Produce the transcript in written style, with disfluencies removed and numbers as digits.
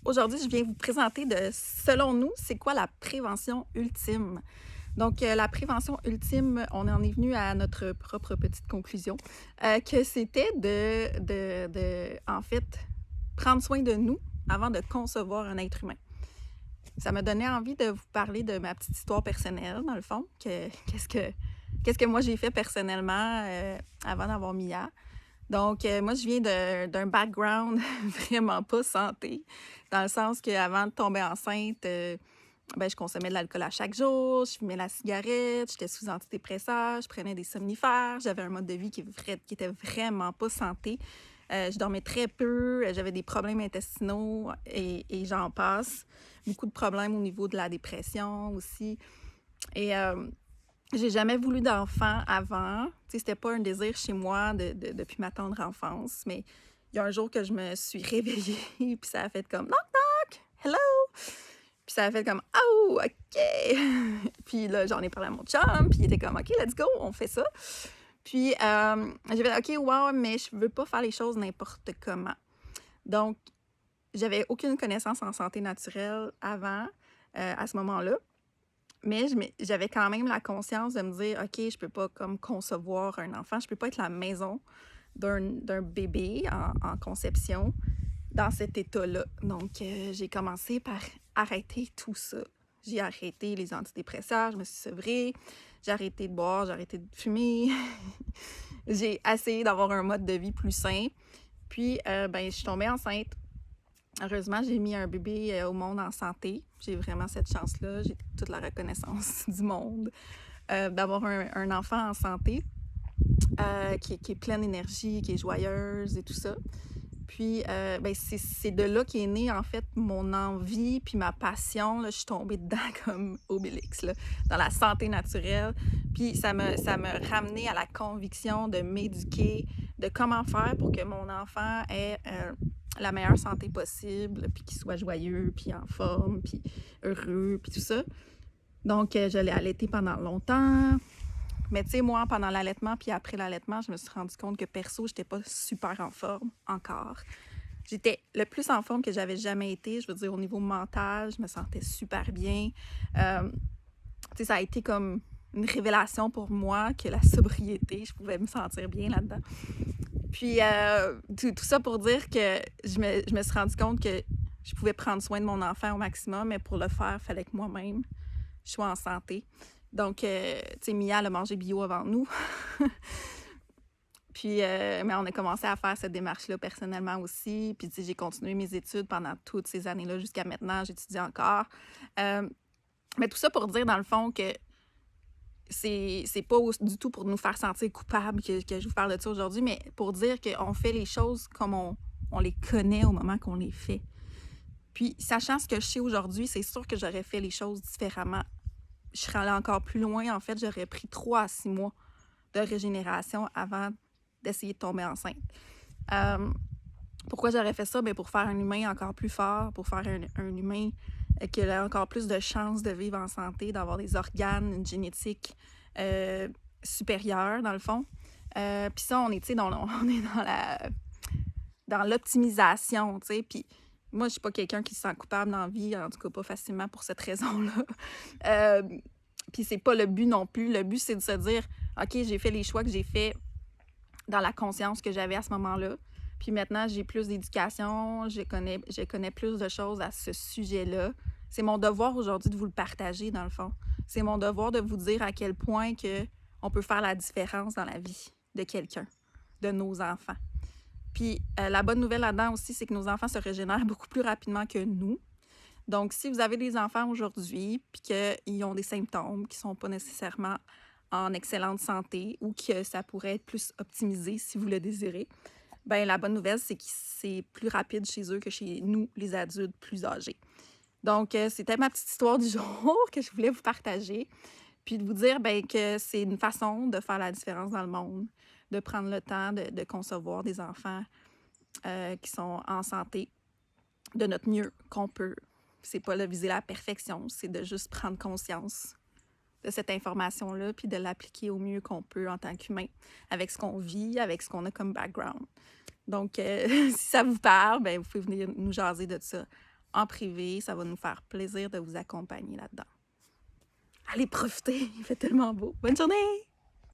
Aujourd'hui, je viens vous présenter selon nous, c'est quoi la prévention ultime? Donc, la prévention ultime, on en est venu à notre propre petite conclusion, que c'était en fait, prendre soin de nous avant de concevoir un être humain. Ça m'a donné envie de vous parler de ma petite histoire personnelle, dans le fond, qu'est-ce que moi j'ai fait personnellement, avant d'avoir Mia. Donc, moi, je viens d'un background vraiment pas santé, dans le sens qu'avant de tomber enceinte, ben, je consommais de l'alcool à chaque jour, je fumais la cigarette, j'étais sous antidépresseurs, je prenais des somnifères, j'avais un mode de vie qui était vraiment pas santé. Je dormais très peu, j'avais des problèmes intestinaux et j'en passe. Beaucoup de problèmes au niveau de la dépression aussi. Et j'ai jamais voulu d'enfant avant. Tu sais, c'était pas un désir chez moi depuis ma tendre enfance, mais il y a un jour que je me suis réveillée, puis ça a fait comme knock knock, hello. Puis ça a fait comme oh, ok. Puis là, j'en ai parlé à mon chum, puis il était comme ok, let's go, on fait ça. Puis j'ai fait ok, wow, mais je veux pas faire les choses n'importe comment. Donc, j'avais aucune connaissance en santé naturelle avant, à ce moment-là. Mais j'avais quand même la conscience de me dire: «OK, je peux pas comme concevoir un enfant, je peux pas être la maison d'un bébé en conception dans cet état-là». Donc j'ai commencé par arrêter tout ça. J'ai arrêté les antidépresseurs, je me suis sevrée, j'ai arrêté de boire, j'ai arrêté de fumer. J'ai essayé d'avoir un mode de vie plus sain. Puis, ben, je suis tombée enceinte. Heureusement, j'ai mis un bébé au monde en santé. J'ai vraiment cette chance-là. J'ai toute la reconnaissance du monde d'avoir un enfant en santé qui est pleine d'énergie, qui est joyeuse et tout ça. Puis, ben, c'est de là qu'est née, en fait, mon envie puis ma passion. Là, je suis tombée dedans comme Obélix, là, dans la santé naturelle. Puis, ça me ramenait à la conviction de m'éduquer, de comment faire pour que mon enfant ait la meilleure santé possible, puis qu'il soit joyeux, puis en forme, puis heureux, puis tout ça. Donc, je l'ai allaité pendant longtemps. Mais tu sais, moi, pendant l'allaitement puis après l'allaitement, je me suis rendu compte que perso, j'étais pas super en forme encore. J'étais le plus en forme que j'avais jamais été. Je veux dire, au niveau mental, je me sentais super bien. Tu sais, ça a été comme une révélation pour moi que la sobriété, je pouvais me sentir bien là-dedans. Puis, tout ça pour dire que je me suis rendu compte que je pouvais prendre soin de mon enfant au maximum, mais pour le faire, il fallait que moi-même, je sois en santé. Donc, tu sais, Mia, elle a mangé bio avant nous. Puis, mais on a commencé à faire cette démarche-là personnellement aussi. Puis, tu sais, j'ai continué mes études pendant toutes ces années-là jusqu'à maintenant. J'étudie encore. Euh, mais tout ça pour dire, dans le fond, que c'est pas du tout pour nous faire sentir coupables que je vous parle de ça aujourd'hui, mais pour dire qu'on fait les choses comme on les connaît au moment qu'on les fait. Puis, sachant ce que je sais aujourd'hui, c'est sûr que j'aurais fait les choses différemment. Je serais allée encore plus loin. En fait, j'aurais pris 3 à 6 mois de régénération avant d'essayer de tomber enceinte. Euh, Pourquoi j'aurais fait ça? Bien, pour faire un humain encore plus fort, pour faire un humain qui a encore plus de chances de vivre en santé, d'avoir des organes, une génétique supérieure, dans le fond. Puis ça, on est, tu sais, on est dans l'optimisation, tu sais. Puis moi, je suis pas quelqu'un qui se sent coupable dans la vie, en tout cas pas facilement pour cette raison-là. Euh, Puis c'est pas le but non plus. Le but, c'est de se dire, OK, j'ai fait les choix que j'ai faits dans la conscience que j'avais à ce moment-là. Puis maintenant, j'ai plus d'éducation, je connais plus de choses à ce sujet-là. C'est mon devoir aujourd'hui de vous le partager, dans le fond. C'est mon devoir de vous dire à quel point que on peut faire la différence dans la vie de quelqu'un, de nos enfants. Puis la bonne nouvelle là-dedans aussi, c'est que nos enfants se régénèrent beaucoup plus rapidement que nous. Donc, si vous avez des enfants aujourd'hui, puis qu'ils ont des symptômes qui ne sont pas nécessairement en excellente santé ou que ça pourrait être plus optimisé si vous le désirez, ben la bonne nouvelle, c'est que c'est plus rapide chez eux que chez nous, les adultes plus âgés. Donc, c'était ma petite histoire du jour que je voulais vous partager, puis de vous dire ben, que c'est une façon de faire la différence dans le monde, de prendre le temps de concevoir des enfants qui sont en santé de notre mieux qu'on peut. C'est pas de viser la perfection, c'est de juste prendre conscience de cette information-là puis de l'appliquer au mieux qu'on peut en tant qu'humain, avec ce qu'on vit, avec ce qu'on a comme background. Donc, si ça vous parle, ben, vous pouvez venir nous jaser de ça en privé. Ça va nous faire plaisir de vous accompagner là-dedans. Allez, profitez, il fait tellement beau. Bonne journée!